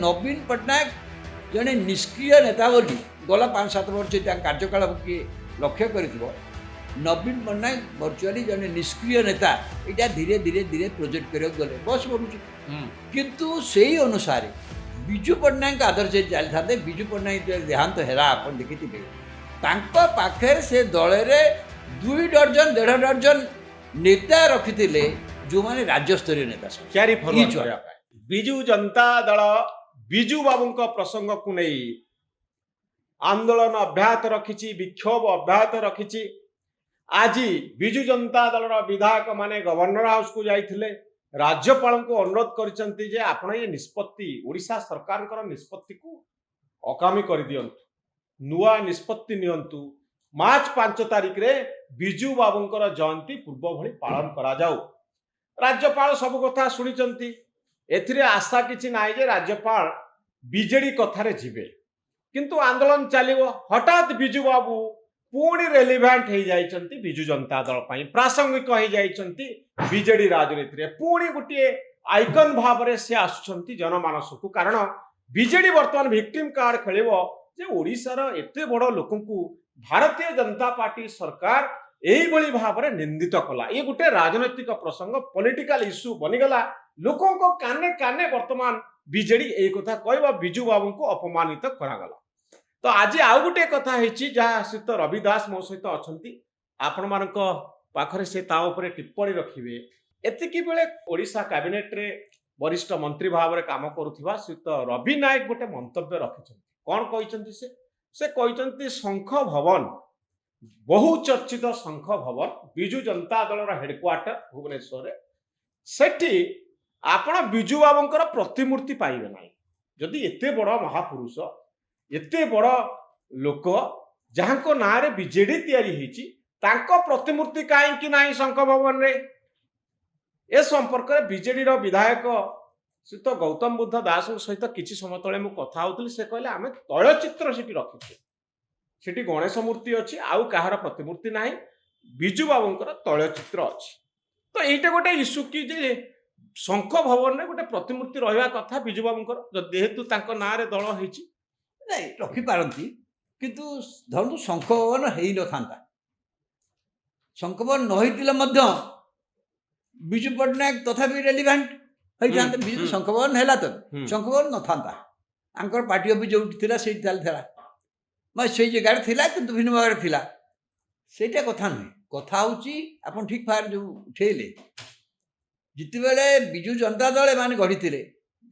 नवीन पट्टनायक जड़े निष्क्रिय नेता बोली गला 5-7 वर्ष कार्यकाल किए लक्ष्य कर नवीन पट्टनायक वर्चुअली जड़े निष्क्रिय नेता यहाँ धीरे धीरे धीरे प्रोजेक्ट करने गले बस बढ़ुचे किंतु से ही अनुसार विजु पट्टनायक आदर्श चली था विजु पट्टनायक देहांत है आप देखिए पाखे से दल 2 दर्जन 1.5 दर्जन नेता रखी जो मैंने राज्यस्तरीय नेता क्यारी फॉरवर्ड विजु जनता दल विजु बाबू प्रसंग को नहीं आंदोलन अब्याहत रखी विक्षोभ अब्याहत रखी आज विजु जनता दल विधायक माने गवर्नर हाउस को जाइथिले राज्यपाल को अनुरोध करिसंती जे आपण ये निष्पत्ति ओडिशा सरकार निष्पत्ति को अकामी कर दियंतु नुआ निष्पत्ति नियंतु मार्च 5 तारिख रे विजु बाबूंकर जयंती पूर्व भली पालन करा जाऊ राज्यपाल सब कथा शुणिचंती एथिरे आशा किछि नाइ जे राज्यपाल बीजेडी कथारे जिबे किंतु आंदोलन चलिबो हठात विजु बाबू पुणी रेलिवेंट हो जाइचंती विजु जनता दल पई प्रासंगिक हो जाइचंती बीजेडी राजनीति रे पुणी गोटे आइकन भाव रे से आसुचंती जनमानस को कारण बीजेडी वर्तमान विक्टिम कार्ड खेलिबो जे ओडिशार एते बड़ लोकंकु भारतीय जनता पार्टी सरकार एही बळी भाव रे निंदित कला ये गोटे राजनैतिक प्रसंग पॉलिटिकल इश्यू बनिगला लोकों को काने काने वर्तमान बीजेडी एही कथा कहबा विजु बाबू को अपमानित करागला तो आज आउ गोटे कथा जहाँ सहित रवि दास मो सहित अच्छा आपण मान पाखरे से ता उपरे टिप्पणी रखिए एतिकी बेले ओडिशा कैबिनेट रे वरिष्ठ मंत्री भाव में काम करुवा सहित रवि नायक गोटे मंतव्य रखिंट कौन कहते से कहते शंख भवन बहुचर्चित शंख भवन विजु जनता दल हेडक्वार्टर भुवनेश्वर सेठी आपण विजु बाबूंकर प्रतिमूर्ति पाइबे ना जदि एते बड़ महापुरुष एते बड़ लोक जहां को ना रे बीजेडी तैयारी होईची तांको प्रतिमूर्ति काहे नाही शंख भवन रे ए संपर्क रे बीजेडी रो विधायक सहित गौतम बुद्ध दास सहित किछि समय तले मु कथा होतली से कहले आमे तैलचित्र सेठी रखिछे सेठी गणेश मूर्ति अछि आउ कहार प्रतिमूर्ति नाही विजु बाबूंकर तैलचित्र अछि तो एटा गोटे इश्यू की जे शंख भवन रे गोटे प्रतिमूर्ति रहिबा कथा विजु बाबूंकर जेहेतु तांको ना रे दल होईची नहीं रखिपारती किंतु धरतु शंख भवन हो न था शंख भवन न विजु पट्टनायक तथापि रेलिवेंट होता विजु शंख भवन है तो शंख भवन न था आंकर पार्टी ऑफिस जो से मैं से जगह था कि भिन्न भाग था ସେଇଟା କଥା ନୁହେଁ କଥା ହେଉଛି ଆପଣ ଠିକ୍ ଭାବରେ ଯେଉଁ ଉଠେଇଲେ ଯେତେବେଳେ ବିଜୁ ଜନତା ଦଳ ଏମାନେ ଗଢ଼ିଥିଲେ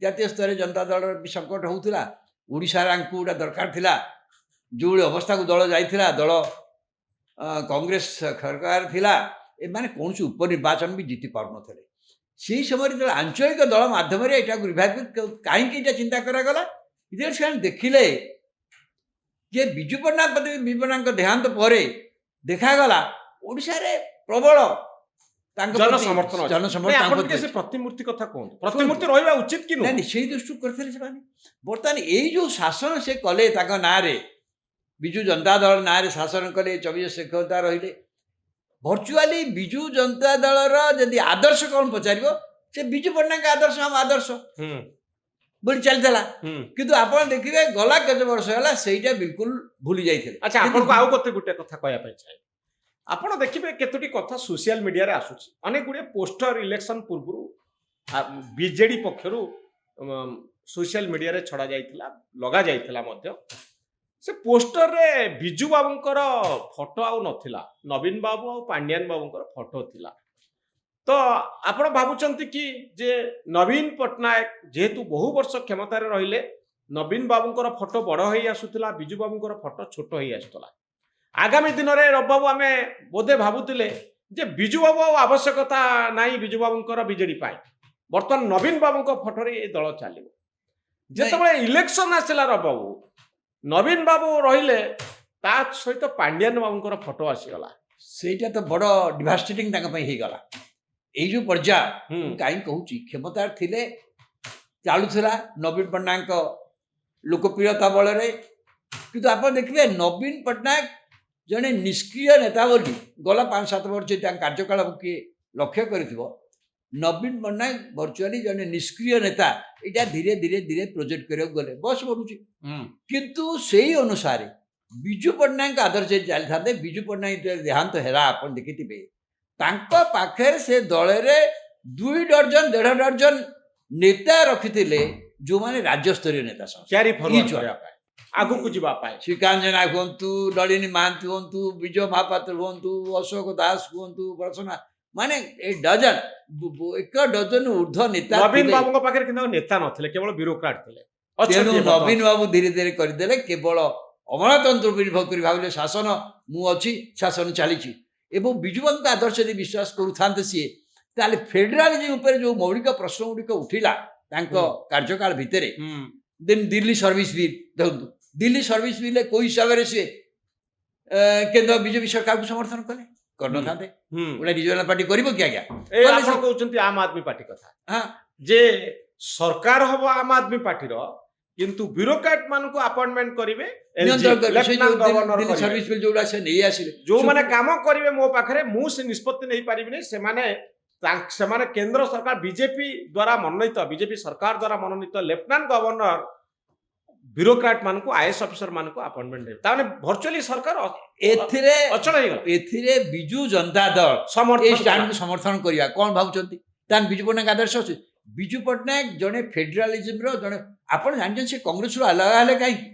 ଜାତୀୟ ସ୍ତରରେ ଜନତା ଦଳର ବି ସଙ୍କଟ ହେଉଥିଲା ଓଡ଼ିଶାରେ ଆଙ୍କୁ ଗୋଟେ ଦରକାର ଥିଲା ଯେଉଁଭଳି ଅବସ୍ଥାକୁ ଦଳ ଯାଇଥିଲା ଦଳ କଂଗ୍ରେସ ସରକାର ଥିଲା ଏମାନେ କୌଣସି ଉପନିର୍ବାଚନ ବି ଜିତି ପାରୁନଥିଲେ ସେହି ସମୟରେ ଯେତେବେଳେ ଆଞ୍ଚଳିକ ଦଳ ମାଧ୍ୟମରେ ଏଇଟାକୁ ରିଭାଇଭ୍ କାହିଁକି ଏଇଟା ଚିନ୍ତା କରାଗଲା ଯେତେବେଳେ ସେମାନେ ଦେଖିଲେ ଯେ ବିଜୁ ପଟ୍ଟନାୟକ ଦେହାନ୍ତ ପରେ ଦେଖାଗଲା ଓଡ଼ିଶାରେ ପ୍ରବଳ ପ୍ରତିମୂର୍ତ୍ତି କଥା କୁହନ୍ତୁ ପ୍ରତିମୂର୍ତ୍ତି ରହିବା ଉଚିତ କି ନାଇଁ ସେଇ ଦୃଷ୍ଟିରୁ କରିଥିଲେ ସେମାନେ ବର୍ତ୍ତମାନ ଏଇ ଯେଉଁ ଶାସନ ସେ କଲେ ତାଙ୍କ ନାଁରେ ବିଜୁ ଜନତା ଦଳ ନାଁରେ ଶାସନ କଲେ 24 ସେକ୍ରେଟାରୀ ରହିଲେ ଭର୍ଚୁଆଲି ବିଜୁ ଜନତା ଦଳର ଯଦି ଆଦର୍ଶ କ'ଣ ପଚାରିବ ସେ ବିଜୁ ପଟ୍ଟନାୟକ ଆଦର୍ଶ ଆମ ଆଦର୍ଶ ବୋଲି ଚାଲିଥିଲା କିନ୍ତୁ ଆପଣ ଦେଖିବେ ଗଲା କେତେ ବର୍ଷ ହେଲା ସେଇଟା ବିଲକୁଲ ଭୁଲି ଯାଇଥିଲେ ଆଚ୍ଛା ଆପଣଙ୍କୁ ଆଉ ଗୋଟେ କଥା କହିବା ପାଇଁ ଚାହେଁ ଆପଣ ଦେଖିବେ କେତୋଟି କଥା सोशल मीडिया रे आସୁଛି ଅନେକ गुड़े पोस्टर इलेक्शन पूर्व बीजेडी पक्षरु सोशल मीडिया रे छड़ा जाइतिला लगा जाइतिला मध्य से पोस्टर रे बिजू बाबूंकर फोटो आउ नथिला नवीन बाबू और पांड्यान बाबूंकर फोटो थिला तो आपण भाबुचंती कि जे नवीन पट्टनायक जेहेतु बहु वर्ष क्षमता रे रहिले नवीन बाबूंकर फोटो बड़ होई आसुतिला बिजू बाबूंकर फोटो छोट होई आसुतला आगामी दिन में रवि बाबू आम बोधे भावुले जे बिजू बाबू आवश्यकता नाई बिजू बाबूंकर बीजेडी बर्तमान नवीन बाबू फोटो ये दल चलो जिते इलेक्शन आसला रवि बाबू नवीन बाबू रहिले ता सहित पांड्यान बाबूंकर फोटो आसीगला सेटा तो बड़ डिवास्टेटिंग होगला ये जो पर्याय कहीं कहूँ क्षमता थिले चलुला नवीन पट्टनायक लोकप्रियता बल कि आप देखिए नवीन पट्टनायक जड़े निष्क्रिय नेता बोली गला 5-7 वर्ष कार्यकाल किए लक्ष्य कर ନବୀନ ପଟ୍ଟନାୟକ ଭର୍ଚୁଆଲି ଜଣେ ନିଷ୍କ୍ରିୟ ନେତା ଏଇଟା ଧୀରେ ଧୀରେ ଧୀରେ ପ୍ରୋଜେକ୍ଟ କରିବାକୁ ଗଲେ ବୟସ ବଢ଼ୁଛି କିନ୍ତୁ ସେଇ ଅନୁସାରେ ବିଜୁ ପଟ୍ଟନାୟକ ଆଦର୍ଶ ଯଦି ଚାଲିଥାନ୍ତେ ବିଜୁ ପଟ୍ଟନାୟକ ଯେତେବେଳେ ଦେହାନ୍ତ ହେଲା ଆପଣ ଦେଖିଥିବେ ତାଙ୍କ ପାଖରେ ସେ ଦଳରେ 2 ଡର୍ଜନ 1.5 ଡର୍ଜନ ନେତା ରଖିଥିଲେ ଯେଉଁମାନେ ରାଜ୍ୟସ୍ତରୀୟ ନେତା କ୍ୟାରି ଫରୱାର୍ଡ Each one. କରିବା ପାଇଁ ଆଗକୁ ଯିବା ପାଇଁ ଶ୍ରୀକାନ୍ତ ଜେନା ହୁଅନ୍ତୁ ନଳିନୀ ମହାନ୍ତି ହୁଅନ୍ତୁ ବିଜୟ ମହାପାତ୍ର ହୁଅନ୍ତୁ ଅଶୋକ ଦାସ ହୁଅନ୍ତୁ ବର୍ଷନା ମାନେ ଏ ଡଜନ 1 ଡଜନ ଉର୍ଦ୍ଧ୍ୱ ନେତା ନବୀନ ଥିଲେ। ବାବୁଙ୍କ ପାଖରେ କିନ୍ତୁ ଆଉ ନେତା ନଥିଲେ କେବଳ ବ୍ୟୁରୋକ୍ରାଟ ଥିଲେ ତେଣୁ ଅଛନ୍ତି ନବୀନ ବାବୁ ଧୀରେ ଧୀରେ କରିଦେଲେ କେବଳ ଅମଳାତନ୍ତ୍ର ଉପରେ ନିର୍ଭର କରି ଭାବିଲେ ଶାସନ ମୁଁ ଅଛି ଶାସନ ଚାଲିଛି ଏବଂ ବିଜୁବାବୁଙ୍କ ଆଦର୍ଶ ଯଦି ବିଶ୍ୱାସ କରୁଥାନ୍ତେ ସିଏ ତାହେଲେ ଫେଡେରାଲିଜମ ଉପରେ ଯେଉଁ ମୌଳିକ ପ୍ରଶ୍ନ ଗୁଡ଼ିକ ଉଠିଲା ତାଙ୍କ କାର୍ଯ୍ୟକାଳ ଭିତରେ ଦେନ୍ ଦିଲ୍ଲୀ ସର୍ଭିସ ବିଲ୍ ଦେଖନ୍ତୁ ଦିଲ୍ଲୀ ସର୍ଭିସ ବିଲ୍ରେ କେଉଁ ହିସାବରେ ସିଏ କେନ୍ଦ୍ର ବିଜେପି ସରକାରକୁ ସମର୍ଥନ କଲେ କରିନଥାନ୍ତେ ଗୋଟେ ରିଜନାଲ ପାର୍ଟି କରିବ କି ଆଜ୍ଞା ଏ ଆପଣ କହୁଛନ୍ତି ଆମ୍ ଆଦମୀ ପାର୍ଟି କଥା ହଁ ଯେ ସରକାର ହବ ଆମ୍ ଆଦମୀ ପାର୍ଟିର କିନ୍ତୁ ବ୍ୟୁରୋକ୍ରାଟ ମାନଙ୍କୁ ଆପଏଣ୍ଟମେଣ୍ଟ କରିବେ ନିୟନ୍ତ୍ରଣ କରିବେ ସେ ଲେଫ୍ଟନାଣ୍ଟ ଯେଉଁ ଗଭର୍ଣ୍ଣର ଦିଲ୍ଲୀ କରିବେ। ସର୍ଭିସ ବିଲ୍ ଯେଉଁଟା ସେ ନେଇ ଆସିଲେ ଯୋଉମାନେ କାମ କରିବେ ମୋ ପାଖରେ ମୁଁ ସେ ନିଷ୍ପତ୍ତି ନେଇ ପାରିବିନି ସେମାନେ କେନ୍ଦ୍ର ସରକାର ବିଜେପି ଦ୍ୱାରା ମନୋନୀତ ବିଜେପି ସରକାର ଦ୍ୱାରା ମନୋନୀତ ଲେଫ୍ଟନାଣ୍ଟ ଗଭର୍ଣ୍ଣର ବ୍ୟୁରୋକ୍ରାଟ ମାନଙ୍କୁ ଆଇଏଏସ୍ ଅଫିସର ମାନଙ୍କୁ ଆପଏଣ୍ଟମେଣ୍ଟ ଦେବେ ତାମାନେ ଭର୍ଚୁଆଲି ସରକାର ଏଥିରେ ଅଚଳ ହେଇଗଲା ଏଥିରେ ବିଜୁ ଜନତା ଦଳ ଏ ସମର୍ଥନ ଷ୍ଟାଣ୍ଡକୁ ସମର୍ଥନ କରିବା କ'ଣ ଭାବୁଛନ୍ତି ତାହେଲେ ବିଜୁ ପଟ୍ଟନାୟକ ଆଦର୍ଶ ଅଛି ବିଜୁ ପଟ୍ଟନାୟକ ଜଣେ ଫେଡେରାଲିଜମର ଜଣେ ଆପଣ ଜାଣିଛନ୍ତି ସେ କଂଗ୍ରେସରୁ ଅଲଗା ହେଲେ କାହିଁକି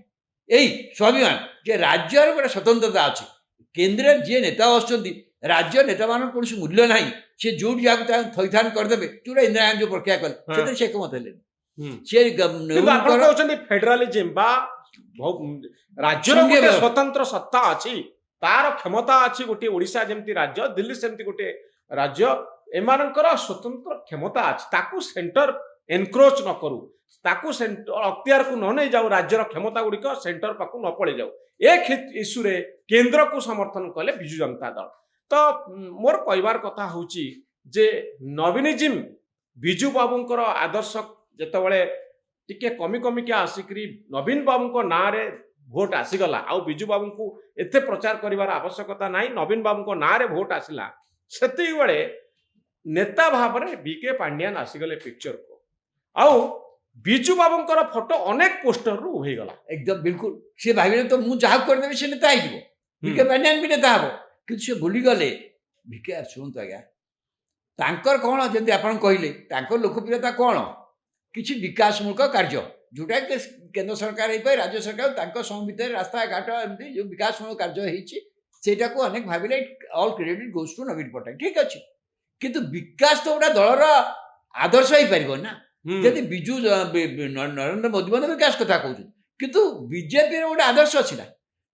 ଏଇ ସ୍ୱାଭିମାନ ଯେ ରାଜ୍ୟର ଗୋଟେ ସ୍ୱତନ୍ତ୍ରତା ଅଛି କେନ୍ଦ୍ରରେ ଯିଏ ନେତା ଆସୁଛନ୍ତି ରାଜ୍ୟ ନେତାମାନଙ୍କର କୌଣସି ମୂଲ୍ୟ ନାହିଁ ସେ ଯୋଉଠି ଯାହାକୁ ତାଙ୍କୁ ଥଇଥାନ କରିଦେବେ ଯୋଉଟା ଇନ୍ଦିରା ଗାନ୍ଧୀ ଯୋଉ ପ୍ରକ୍ରିୟା କଲେ ସେଥିରେ ସେ ଏକମତ ହେଲେନି ସେ କିନ୍ତୁ ଆପଣ କହୁଛନ୍ତି ଫେଡେରାଲିଜମ ବା ରାଜ୍ୟର ସଂଘୀୟ ଗୋଟେ ବ୍ୟବସ୍ଥା। ସ୍ୱତନ୍ତ୍ର ସତ୍ତା ଅଛି ତାର କ୍ଷମତା ଅଛି ଗୋଟିଏ ଓଡିଶା ଯେମିତି ରାଜ୍ୟ ଦିଲ୍ଲୀ ସେମିତି ଗୋଟେ ରାଜ୍ୟ ଏମାନଙ୍କର ସ୍ୱତନ୍ତ୍ର କ୍ଷମତା ଅଛି ତାକୁ ସେଣ୍ଟର ଏନକ୍ରୋଚ ନ କରୁ ତାକୁ ଅକ୍ତିଆରକୁ ନ ନେଇ ଯାଉ ରାଜ୍ୟର କ୍ଷମତା ଗୁଡିକ ସେଣ୍ଟର ପାଖକୁ ନ ପଳେଇ ଯାଉ ଏ ଇସ୍ୟୁରେ କେନ୍ଦ୍ରକୁ ସମର୍ଥନ କଲେ ବିଜୁ ଜନତା ଦଳ ତ ମୋର କହିବାର କଥା ହଉଛି ଯେ ନବୀନିଜିମ ବିଜୁ ବାବୁଙ୍କର ଆଦର୍ଶ ଯେତେବେଳେ ଟିକେ କମି କମିକା ଆସିକରି ନବୀନ ବାବୁଙ୍କ ନାଁରେ ଭୋଟ ଆସିଗଲା ଆଉ ବିଜୁ ବାବୁଙ୍କୁ ଏତେ ପ୍ରଚାର କରିବାର ଆବଶ୍ୟକତା ନାହିଁ ନବୀନ ବାବୁଙ୍କ ନାଁରେ ଭୋଟ ଆସିଲା ସେତିକିବେଳେ ନେତା ଭାବରେ ବିକେ ପାଣ୍ଡିଆନ ଆସିଗଲେ ପିକ୍ଚରକୁ ଆଉ ବିଜୁ ବାବୁଙ୍କର ଫଟୋ ଅନେକ ପୋଷ୍ଟରରୁ ଉଭେଇଗଲା ଏକଦମ ବିଲକୁଲ ସେ ଭାବିଲେ ତ ମୁଁ ଯାହା କରିଦେବି ସେ ନେତା ହେଇଯିବ ଭିକେ ପାଣ୍ଡିଆନ ବି ନେତା ହବ କିନ୍ତୁ ସେ ଭୁଲିଗଲେ ଭିକେ ଶୁଣନ୍ତୁ ଆଜ୍ଞା ତାଙ୍କର କ'ଣ ଯେମିତି ଆପଣ କହିଲେ ତାଙ୍କର ଲୋକପ୍ରିୟତା କ'ଣ କିଛି ବିକାଶମୂଳକ କାର୍ଯ୍ୟ ଯୋଉଟା କି କେନ୍ଦ୍ର ସରକାର ହେଇପାରେ ରାଜ୍ୟ ସରକାର ତାଙ୍କ ସମ ଭିତରେ ରାସ୍ତାଘାଟ ଏମିତି ଯେଉଁ ବିକାଶମୂଳକ କାର୍ଯ୍ୟ ହେଇଛି ସେଇଟାକୁ ଅନେକ ଭାବିଲେ ଅଲ୍ କ୍ରେଡିଟ୍ ଗୋଜ୍ ଟୁ ନବୀନ ପଟ୍ଟନାୟକ ଠିକ ଅଛି କିନ୍ତୁ ବିକାଶ ତ ଗୋଟେ ଦଳର ଆଦର୍ଶ ହେଇପାରିବ ନା ଯଦି ବିଜୁ ନରେନ୍ଦ୍ର ମୋଦି ମଧ୍ୟ ବିକାଶ କଥା କହୁଛନ୍ତି କିନ୍ତୁ ବିଜେପିର ଗୋଟେ ଆଦର୍ଶ ଅଛି ନା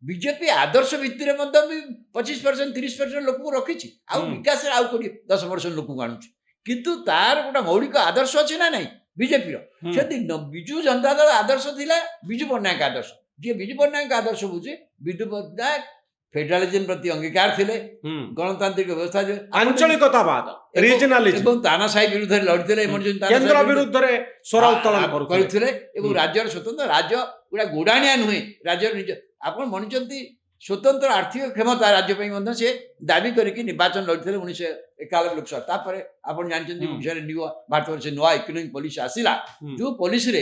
ବିଜେପି ଆଦର୍ଶ ଭିତ୍ତିରେ ମଧ୍ୟ ବି 25% 30% ଲୋକଙ୍କୁ ରଖିଛି ଆଉ ବିକାଶରେ ଆଉ 10% ଲୋକଙ୍କୁ ଆଣୁଛି କିନ୍ତୁ ତାର ଗୋଟେ ମୌଳିକ ଆଦର୍ଶ ଅଛି ନା ନାହିଁ ବିଜେପିର ସେଠି ବିଜୁ ଜନତା ଦଳ ଆଦର୍ଶ ଥିଲା ବିଜୁ ପଟ୍ଟନାୟକ ଆଦର୍ଶ ଯିଏ ବିଜୁ ପଟ୍ଟନାୟକ ଆଦର୍ଶ ବୁଝେ ବିଜୁ ପଟ୍ଟନାୟକ ଫେଡେରାଲିଜମ ପ୍ରତି ଅଙ୍ଗୀକାର ଥିଲେ ଗଣତାନ୍ତ୍ରିକ ବ୍ୟବସ୍ଥା ଆଞ୍ଚଳିକତାବାଦ ରିଜନାଲିଜମ ଏବଂ ତାନାଶାହୀ ବିରୁଦ୍ଧରେ ଲଢିଥିଲେ କେନ୍ଦ୍ର ବିରୁଦ୍ଧରେ ସ୍ୱର ଉତ୍ତୋଳନ କରୁଥିଲେ ଏବଂ ରାଜ୍ୟର ସ୍ୱତନ୍ତ୍ର ରାଜ୍ୟ ଗୁଡ଼ା ଗୋଡାଣିଆ ନୁହେଁ ରାଜ୍ୟର ନିଜ ଆପଣ ମଣିଛନ୍ତି ସ୍ୱତନ୍ତ୍ର ଆର୍ଥିକ କ୍ଷମତା ରାଜ୍ୟ ପାଇଁ ମଧ୍ୟ ସେ ଦାବି କରିକି ନିର୍ବାଚନ ଲଢ଼ିଥିଲେ 1991 ଲୋକସଭା ତାପରେ ଆପଣ ଜାଣିଛନ୍ତି ଓଡ଼ିଶାରେ ଭାରତବର୍ଷ ନୂଆ ଇକୋନୋମିକ ପଲିସି ଆସିଲା ଯେଉଁ ପଲିସିରେ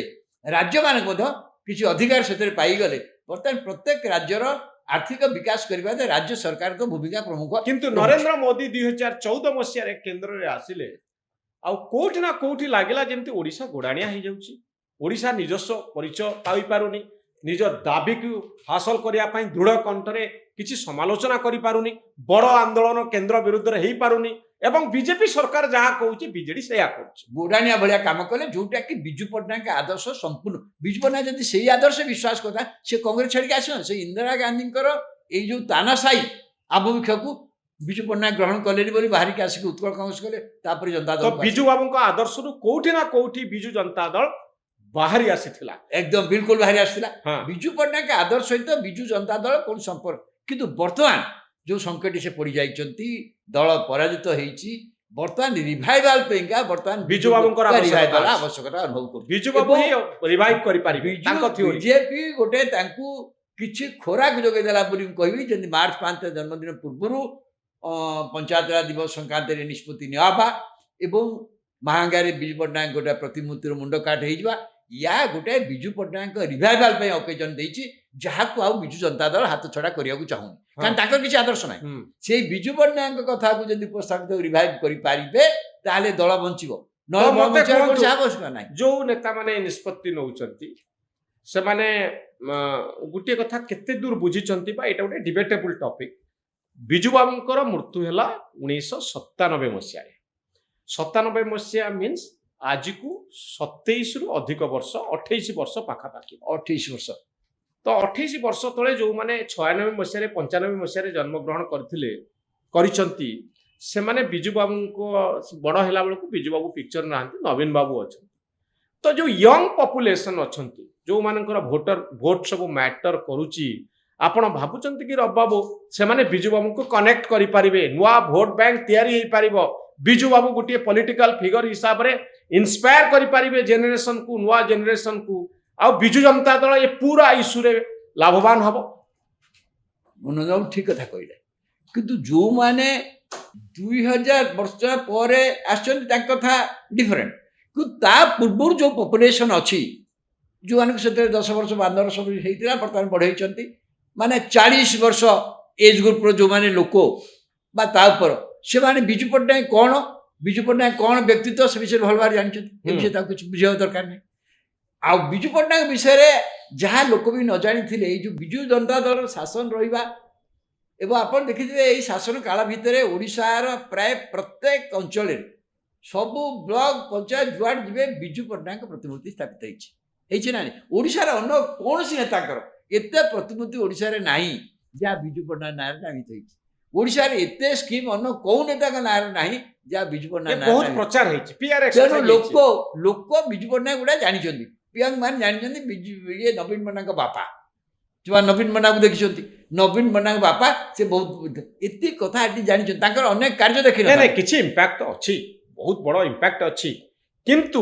ରାଜ୍ୟମାନେ ମଧ୍ୟ କିଛି ଅଧିକାର ସେଥିରେ ପାଇଗଲେ ବର୍ତ୍ତମାନ ପ୍ରତ୍ୟେକ ରାଜ୍ୟର ଆର୍ଥିକ ବିକାଶ କରିବା ରାଜ୍ୟ ସରକାରଙ୍କ ଭୂମିକା ପ୍ରମୁଖ କିନ୍ତୁ ନରେନ୍ଦ୍ର ମୋଦି 2014 ମସିହାରେ କେନ୍ଦ୍ରରେ ଆସିଲେ ଆଉ କୋଉଠି ନା କୋଉଠି ଲାଗିଲା ଯେମିତି ଓଡ଼ିଶା ଗୋଡାଣିଆ ହେଇଯାଉଛି ଓଡ଼ିଶା ନିଜସ୍ୱ ପରିଚୟ ପାଇପାରୁନି ନିଜ ଦାବିକୁ ହାସଲ କରିବା ପାଇଁ ଦୃଢ଼ କଣ୍ଠରେ କିଛି ସମାଲୋଚନା କରିପାରୁନି ବଡ଼ ଆନ୍ଦୋଳନ କେନ୍ଦ୍ର ବିରୁଦ୍ଧରେ ହେଇପାରୁନି ଏବଂ ବିଜେପି ସରକାର ଯାହା କହୁଛି ବିଜେଡି ସେଇଆ କରୁଛି ଗୋଡାଣିଆ ଭଳିଆ କାମ କଲେ ଯୋଉଟା କି ବିଜୁ ପଟ୍ଟନାୟକ ଆଦର୍ଶ ସମ୍ପୂର୍ଣ୍ଣ ବିଜୁ ପଟ୍ଟନାୟକ ଯଦି ସେଇ ଆଦର୍ଶ ବିଶ୍ୱାସ କଥା ସେ କଂଗ୍ରେସ ଛାଡ଼ିକି ଆସିବ ସେ ଇନ୍ଦିରା ଗାନ୍ଧୀଙ୍କର ଏଇ ଯୋଉ ତାନାଶାହୀ ଆଭିମୁଖ୍ୟକୁ ବିଜୁ ପଟ୍ଟନାୟକ ଗ୍ରହଣ କଲେନି ବୋଲି ବାହାରିକି ଆସିକି ଉତ୍କଳ କଂଗ୍ରେସ କଲେ ତାପରେ ଜନତା ଦଳ ବିଜୁ ବାବୁଙ୍କ ଆଦର୍ଶରୁ କୋଉଠି ନା କୋଉଠି ବିଜୁ ଜନତା ଦଳ ବାହାରି ଆସିଥିଲା ଏକଦମ ବିଲକୁଲ ବାହାରି ଆସିଥିଲା ବିଜୁ ପଟ୍ଟନାୟକ ଆଦର୍ଶ ସହିତ ବିଜୁ ଜନତା ଦଳ କୌଣସି ସମ୍ପର୍କ କିନ୍ତୁ ବର୍ତ୍ତମାନ ଯେଉଁ ସଂକଟରେ ସେ ପଡ଼ିଯାଇଛନ୍ତି ଦଳ ପରାଜିତ ହେଇଛି ବର୍ତ୍ତମାନ ରିଭାଇଭାଲ ପାଇଁକା ବର୍ତ୍ତମାନ ବିଜୁ ବାବୁଙ୍କର ଆବଶ୍ୟକତା ଅନୁଭବ କରୁଛି ବିଜୁ ବାବୁ ରିଭାଇଭ କରିପାରିବେ ବିଜେପି ଗୋଟେ ତାଙ୍କୁ କିଛି ଖୋରାକ ଯୋଗାଇ ଦେଲା ବୋଲି ମୁଁ କହିବି ଯେମିତି ମାର୍ଚ୍ଚ 5 ଜନ୍ମଦିନ ପୂର୍ବରୁ ପଞ୍ଚାୟତ ରାଜ ଦିବସ ସଂକ୍ରାନ୍ତରେ ନିଷ୍ପତ୍ତି ନେବା ଏବଂ महांगारे विजु पट्टनायक गोटे प्रतिमूर्तिर मुंड काट हो या गोटे विजु पट्टनायक रिभाइवाल ओकेजन देछि जहाको आउ विजु जनता दल हाथ छड़ा करिया चाहूनी कारण ताकर किसी आदर्श ना से विजु पट्टनायक कथा को जदि उपस्थापित रिभाइव करि पारिबे ताले दल बंचिबो तो मते कोन आवश्यक ना जो नेता माने निष्पत्ति नउचंती से माने गुटे कथा केते दूर बुझिचंती बा एटा गोटे डिबेटेबल टॉपिक विजु बाबूंकर मृत्यु हैला 1997 मसिया 97 मसिया मीन्स आज को 27 रु अधिक वर्ष 28 वर्ष पाखापाखि 28 वर्ष तो 28 वर्ष तले जो माने 96 मसिया 95 मसिया जन्म ग्रहण करथिले करिसंती से माने विजु बाबू को बड़ हैला बेलू विजु बाबू पिक्चर नांती नवीन बाबू अच्छा तो जो यंग पॉपुलेशन अच्छंती जो मानकर भोट सब मैटर करुची आपण भाबुचंती कि रब बाबू से माने विजु बाबू को कनेक्ट करि पारिबे नुआ भोट बैंक तैयारी हेई पारिबो विजु बाबू गोटे पॉलिटिकल फिगर हिसाब रे इंस्पायर करि पारिबे जेनरेशन को नुआ जेनरेशन को आ विजु जनता दल ये पूरा इश्यू रे लाभवान हबो मनोज ठीक कथा कहले किंतु जो माने 2000 वर्ष पर आथा डिफरेंट कि ता पूर्व जो पॉपुलेशन अच्छी जो मान से 10 वर्ष 12 वर्ष होता बर्तमान बढ़ई माने 40 वर्ष एज ग्रुप जो माने लोक से माने विजु पट्टनायक कौन व्यक्तित्व से विषय भल भाव जानते कुछ बुझा दरकार नहीं आ विजु पट्टनायक विषय जहाँ लोक भी न जानी जो विजु जनता दल शासन रहा एवं आप देखिए यही शासन काल भितर ओडिशार प्राय प्रत्येक अंचल सबु ब्लॉक पंचायत जुआड़ जी विजु पट्टनायक प्रतिमूर्ति स्थापित होती ना ओडिशार अन्य कौन नेता एत प्रतिमूर्ति ओडिशार नाही जहाँ विजु पट्टनायक नाँ नामित होती ओडिशार एते स्कीम अन्य कौ नेता ना नाही जहाँ विजु पट्टनायक बहुत प्रचार तेणु लोक विजु पट्टनायक गुड़ा जानते पियांग मान जानते ये नवीन पट्टनायक बापा जो नवीन पट्टनायक को देखी नवीन पट्टनायक बापा से बहुत एत कथा जानते अनेक कार्य देखिए किसी इम्पैक्ट अच्छी बहुत बड़ इम्पैक्ट अच्छी किंतु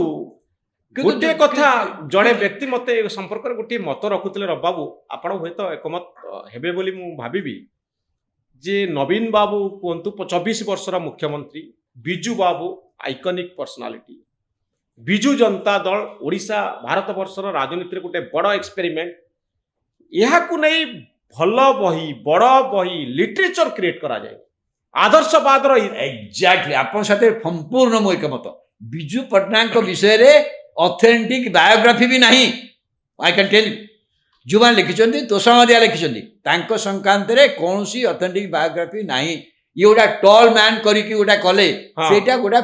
गोटे कथा जड़े व्यक्ति मत संपर्क गोटे मत रखुते रब बाबू आपण हुए तो एकमत हेबे बोली मु भाबिबी जे नवीन बाबू कहतु 24 वर्षर मुख्यमंत्री विजु बाबू आइकनिक पर्सनालिटी विजु जनता दल ओडिशा भारत वर्षर राजनीति गोटे बड़ एक्सपेरिमेंट यहाँ को नहीं भल बही बड़ बही लिटरेचर क्रिएट करा जाए आदर्शवाद एक्जाक्टली आपन साथे संपूर्ण मो एकमत विजु पट्टनायक विषय रे ऑथेंटिक बायोग्राफी भी नहीं आई कैन टेल जो मैंने लिखिं तोषामदिया लिखिं संक्रांत कौन सी ऑथेंटिक बायोग्राफी नहीं ये गोटा टॉल मैन करके गोटा कले सेटा गोटा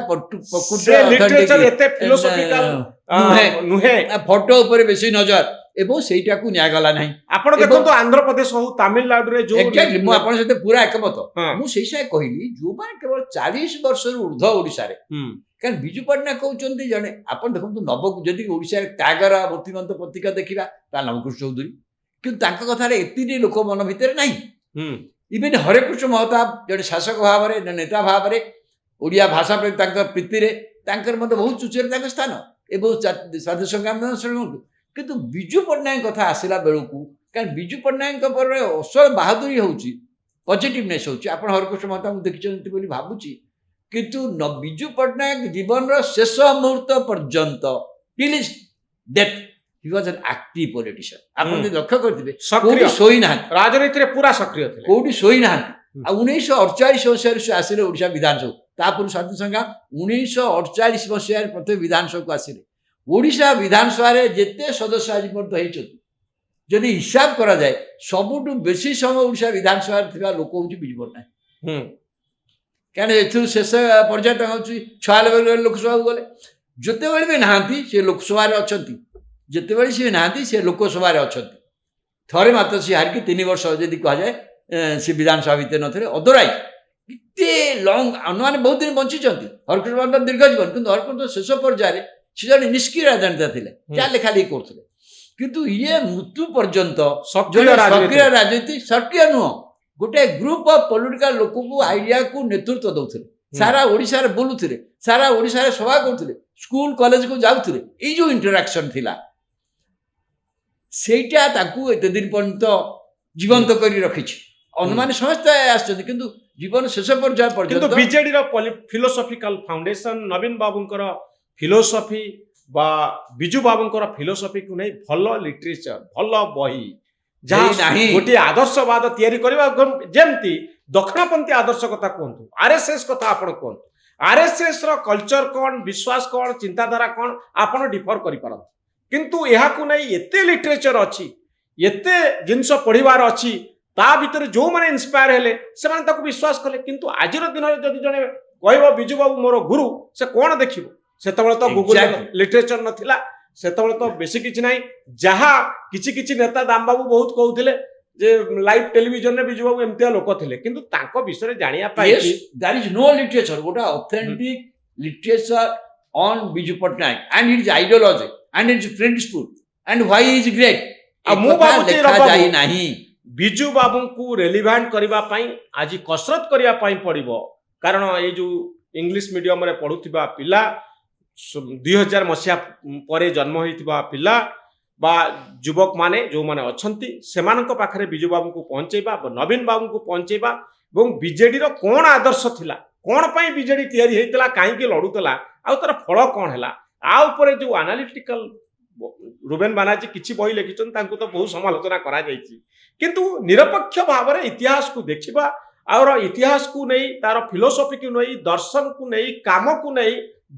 फोटो ऊपर बेसी नजर एवं सेटा को नियागला नहीं आपण देखंतु आंध्र प्रदेश हो तमिलनाडु रे जो एक्जेक्टली मु आपण सते पूरा एकमत मु सेसा कहली जो माने केवल 40 वर्ष रु ऊर्ध्व ओडिसा रे कारण विजु पट्टनायक कहउचंती जने आपण देखंतु नव जदि ओडिसा रे त्यागर मूर्तिमंत पत्रिका देखिबा ता नवकृष्ण चौधरी किंतु तांका कथा रे एतिनी लोक मन भितर नहीं इवन हरेकृष्ण महताब जड़े शासक भाव में नेता भाव में ओडिया भाषा प्रति प्रीति रे मत बहुत उच्चर स्थान एवं स्वाधीन संग्राम किंतु विजु पट्टनायक कथा आसला बेलू कारण विजु पट्टनायक पर असल बाहादुरी होची पॉजिटिवनेस होची आपण हरकृष्ण महताब देखिछन्ति बोली भाबुची किंतु विजु पट्टनायक जीवन शेष मुहूर्त पर्यंत till his death he was an active politician आपण लक्ष्य करथिबे सक्रिय सोई ना राजनीति रे पूरा सक्रिय थे कोडी सोई ना 1948 मसीह से आसिले ओडिशा विधानसभा तापर स्वाधीन संग्राम 1948 मसीह प्रथम विधानसभा को आसिले ओडिशा विधानसभा रे जेते सदस्य आज पर्यंत होइछथि जदि हिसाब करा जाए सबुठु बेसी समय ओडिशा विधानसभा थिबा लोक होची विजु पट्टनायक कारण एथु शेष पर्याय होची 96 लोकसभा गले जते बेले भी नांती से लोकसभा रे अछंती जते बेले से नांती से लोकसभा रे अछंती थरे मात्र से हार के 3 वर्ष जदि कहा जाए से विधानसभा भितर नथले अदरवाइज इते लॉन्ग अनुमान बहुत दिन बंची चंती हरकृष्ण महताब दीर्घ जीवन किंतु हरकृष्ण शेष पर्याय से जन निष्क्रिय राजनेता थे क्या लेखा लिखि करते किंतु ये मृत्यु पर्यंत सक्रिय राजनीति सक्रिय नुह गोटे ग्रुप ऑफ पॉलिटिकल लोक को आइडिया को नेतृत्व दौले सारा ओडिशा रे बुलुथिले सारा ओडिशा रे सभा करथिले स्कूल कॉलेज को जाउथिले ए जो इंटरैक्शन थिला सेटा ताकू एते दिन पर्यंत जीवंत करी रखिछि अनुमान समस्त आछथि किंतु जीवन शेष पर्याय किंतु पर्यंत बीजेडी रो फिलोसॉफिकल फाउंडेशन नवीन बाबूंकर फिलोसॉफी बा बिजू बाबूंकर फिलोसॉफी को नहीं भल लिटरेचर भल बही नहीं, जहाँ नहीं। गोटे आदर्शवाद तैयारी करबा जेमती दक्षिणपंथी आदर्श कथा कहतु आरएसएस कथा आपण कहतु आरएसएस रो कल्चर कौन विश्वास कौन चिंताधारा कौन आपण डिफर करि पारत किंतु यहाँ को नहीं एते लिटरेचर अच्छी एते जिनस पढ़िबार अच्छी ता भीतर जो माने इंस्पायर हेले से माने ताको विश्वास कले किंतु आजिर दिन जदि जने कहबो बिजू बाबू मोर गुरु से कोन देखिबो सेतबेले तो गूगल Exactly. लिटरेचर नथिला सेतबेले तो बेसी किछि नाही जहा किछि किछि नेता दाम बाबू बहुत कहउथिले जे लाइव टेलीविजन रे बिजू बाबू एमतिया लोक थिले किंतु ताको विषय जानिया पाई yes there is no literature what a authentic literature on Biju Patnaik and its ideology and its principle and why he is great आ मु बाबू जे लिखा बाबू जाई नहीं बिजू बाबू को रेलिवेंट करबा पई आज कसरत करबा पई पड़िबो कारण ए जो इंग्लिश मीडियम रे पढुथिबा पिला 2000 मसिया परे जन्म होइथिबा पिला बा युवक माने जो माने अछंती सेमानक पाखरे बिजू बाबू को पहुंचेबा नवीन बाबू को पहुंचेबा एवं बीजेडी रो कोन आदर्श थिला कोन पई बीजेडी तयारी हेतला काहे के लडुतला आ तर फल कोन हला आ ऊपर जो एनालिटिकल रुबेन बानाजी किछि बही लिखिछन तांको तो बहुत समालोचना करा जायछि किंतु निरपेक्ष भाव में इतिहास को देखिबा और इतिहास को नहीं तार फिलोसॉफी को नहीं दर्शन को नहीं काम को नहीं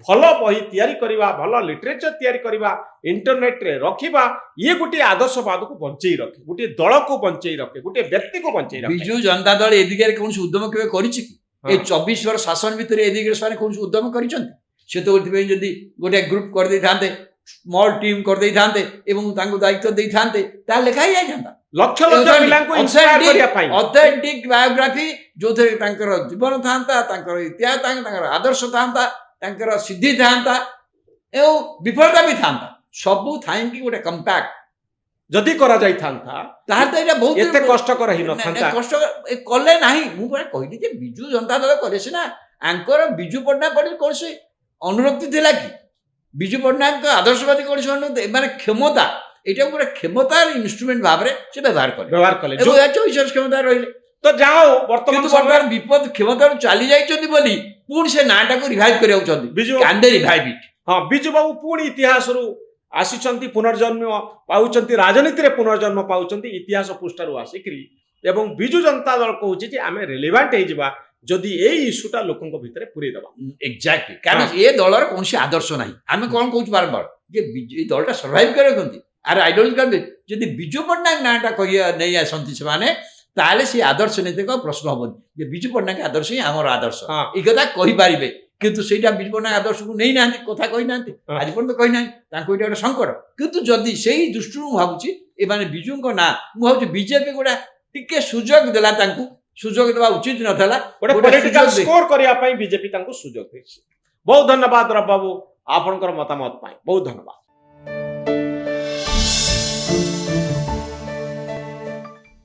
भल बही तैयारी करिबा भल लिटरेचर तैयारी करिबा इंटरनेट रे रखिबा ये गोटे आदर्शवाद को बंचई रखे गोटे दल को बंचई रखे गोटे व्यक्ति को बंचई रखे बिजू जनता दल ए दिगरे कोन उद्यम केबे करिछि कि ए 24 वर्ष शासन भीतर ए दिगरे सारे कोन उद्यम करिसंती से तो उठबे जदी गोटे ग्रुप कर दे थांते स्मॉल टीम कर दे थांते एवं तांको दायित्व दे थांते ता लिखाई जाय थांता लक्ष लक्ष पिला को इंस्पायर करिया पाई ऑथेंटिक बायोग्राफी जो थे तांकर जीवन थांता तांकर इतिहास तांकर आदर्श थांता तांकर सिद्धि थांता एवं विफलता भी थांता सबु थाइन की गोटे कंपैक्ट जदि करा जाई थांता तार तो एटा बहुत एते कष्ट कर ही न थांता कष्ट कले नाही मु परा कहिली जे बिजू जनता दल करे सिना आंकर बिजू पटना पड़े कौन से अनुरक्ति थिला कि बिजू पटनायक आदर्शवादी कौन माने क्षमता এটা গোটে ক্ষমতার ইনস্ট্রুমেন্ট ভাবে সে ব্যবহার কলে এবং এত বিশেষ ক্ষমতা রইলে তো যাও বর্তমান কিন্তু বর্তমান বিপদ ক্ষমতার চালি যাইଛନ୍ତି বলি পুଣି ସେ ନାଁଟାକୁ ରିଭାଇଭ୍ କରିବାକୁ ଚାହୁଁଛନ୍ତି ବିଜୁ କ୍ୟାନ୍ ଦେ ରିଭାଇଭ୍ ଇଟ୍ ହଁ ବିଜୁ ବାବୁ ପୁଣି ଇତିହାସରୁ ଆସିଛନ୍ତି ପୁନର୍ଜନ୍ମ ପାଉଛନ୍ତି ରାଜନୀତିରେ ପୁନର୍ଜନ୍ମ ପାଉଛନ୍ତି ଇତିହାସ ପୃଷ୍ଠାରୁ ଆସିକିରି ଏବଂ ବିଜୁ ଜନତା ଦଳ କହୁଛି ଯେ ଆମେ ରେଲିଭେଣ୍ଟ ହେଇଯିବା ଯଦି ଏଇ ଇସ୍ୟୁଟା ଲୋକଙ୍କ ଭିତରେ ପୁରେଇ ଦେବା ଏକ୍ଜାକ୍ଟଲି କାରଣ ଏ ଦଳର କୌଣସି ଆଦର୍ଶ ନାହିଁ ଆମେ କ'ଣ କହୁଛୁ ବାରମ୍ବାର ଯେ ଏ ଦଳଟା ସର୍ଭାଇଭ୍ କରନ୍ତି ଆର ଆଇଡିଓଲୋଜି ଯଦି ବିଜୁ ପଟ୍ଟନାୟକ ନାଁଟା କହିବା ନେଇ ଆସନ୍ତି ସେମାନେ ତାହେଲେ ସେ ଆଦର୍ଶ ନୀତିକ ପ୍ରଶ୍ନ ହବନି ଯେ ବିଜୁ ପଟ୍ଟନାୟକ ଆଦର୍ଶ ହିଁ ଆମର ଆଦର୍ଶ ଏ କଥା କହିପାରିବେ କିନ୍ତୁ ସେଇଟା ବିଜୁ ପଟ୍ଟନାୟକ ଆଦର୍ଶକୁ ନେଇନାହାନ୍ତି କଥା କହିନାହାନ୍ତି ଆଜି ପର୍ଯ୍ୟନ୍ତ କହିନାହାନ୍ତି ତାଙ୍କୁ ଏଇଟା ଗୋଟେ ସଙ୍କଟ କିନ୍ତୁ ଯଦି ସେଇ ଦୃଷ୍ଟିରୁ ମୁଁ ଭାବୁଛି ଏମାନେ ବିଜୁଙ୍କ ନାଁ ମୁଁ ଭାବୁଛି ବିଜେପି ଗୋଟେ ଟିକେ ସୁଯୋଗ ଦେଲା ତାଙ୍କୁ ସୁଯୋଗ ଦେବା ଉଚିତ ନଥିଲା ଗୋଟେ ପଲିଟିକାଲ ସ୍କୋର କରିବା ପାଇଁ ବିଜେପି ତାଙ୍କୁ ସୁଯୋଗ ଦେଇଛି ବହୁତ ଧନ୍ୟବାଦ ରବି ବାବୁ ଆପଣଙ୍କର ମତାମତ ପାଇଁ ବହୁତ ଧନ୍ୟବାଦ।